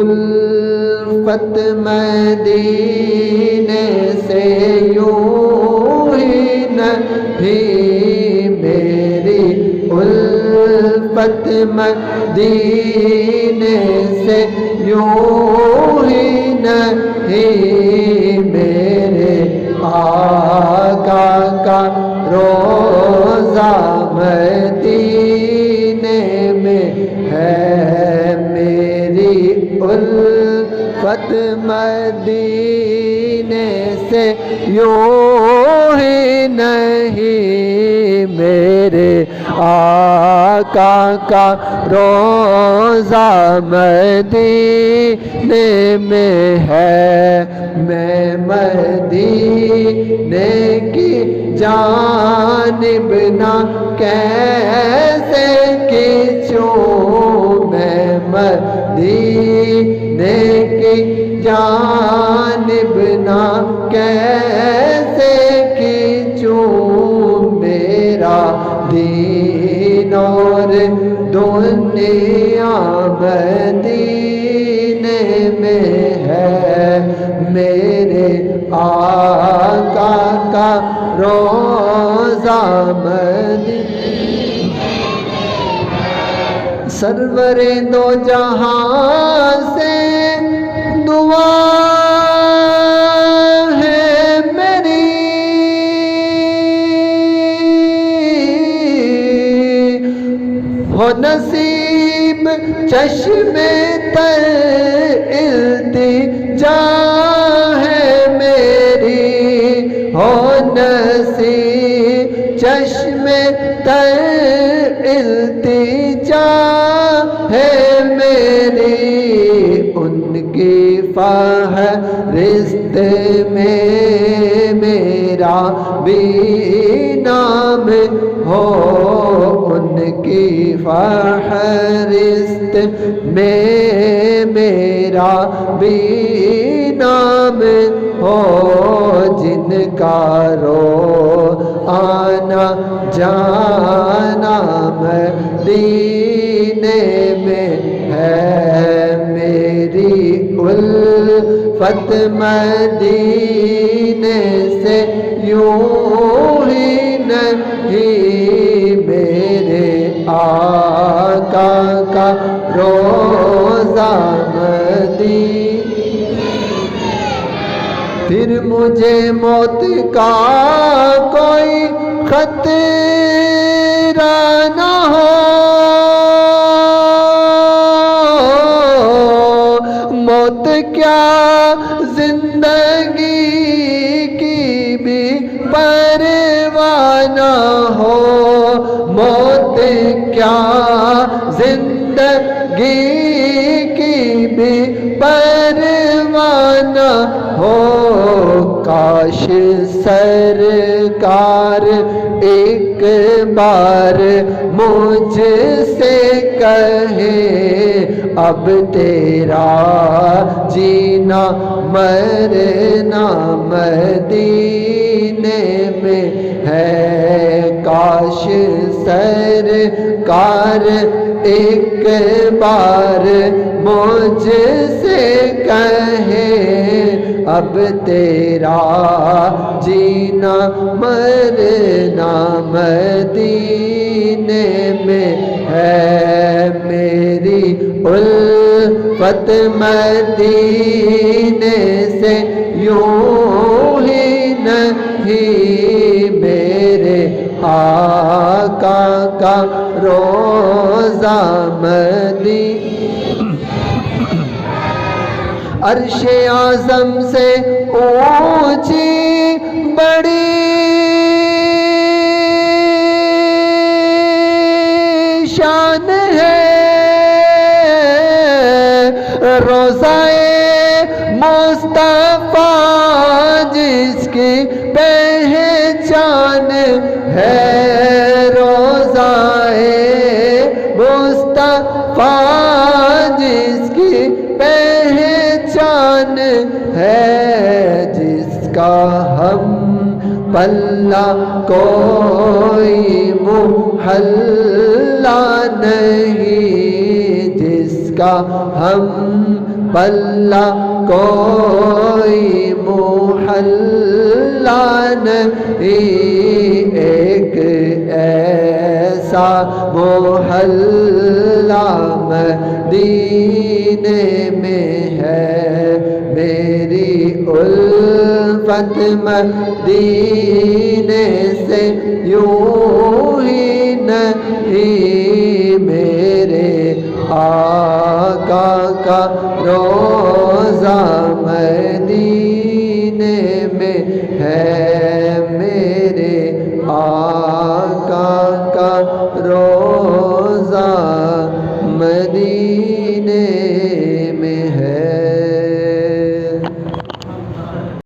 الفت مدینے سے یوں ہی نہیں، میری الفت مدینے سے یوں ہی نہیں، میرے آقا کا روزہ مدینے میں ہے، میری الفت مدینے سے یوں ہی نہیں، میرے آقا کا روزہ مدینے میں ہے، میں مدینے کی جانب نہ کیسے کھنچوں، میں مدینے کی جانب نہ کیسے کھنچوں، میرا دین اور دنیا مدینے میں ہے، میرے آقا کا روزہ مدینے، سرور دو جہاں سے دعا ہے میری، ہو نصیب چشم تر التجا ہے میری، ہو نصیب چشم تر التجا ہے میری، ان کی فہرست میں میرا بھی نام ہو، ان کی فہرست میں میرا بھی نام ہو، جن کا رو آنا جانا مدینے میں ہے، میری الفت مدینے سے یوں ہی نہیں، میرے آقا کا روزہ مدینے، پھر مجھے موت کا کوئی خطرہ نہ ہو، موت کیا زندگی کی بھی پرواہ نہ ہو، موت کیا زندگی کی بھی پرواہ نہ ہو، کاش سرکار ایک بار مجھ سے کہے، اب تیرا جینا مرنا مدینے میں ہے، کاش سرکار ایک بار مجھ سے کہے، اب تیرا جینا مرنا مدینے میں ہے، میری الفت مدینے سے یوں ہی نہیں، میرے آقا کا روزہ مدینے، عرش اعظم سے اونچی بڑی شان ہے، روضہ مصطفیٰ جس کی پہچان ہے، روضہ مصطفیٰ جس کی پہچان ہے، جس کا ہم پلہ کوئی محلہ نہیں، جس کا ہم پلہ کوئی محلہ نہیں، ایک ایسا محلہ مدینے میں ہے، میری الفت مدینے سے یوں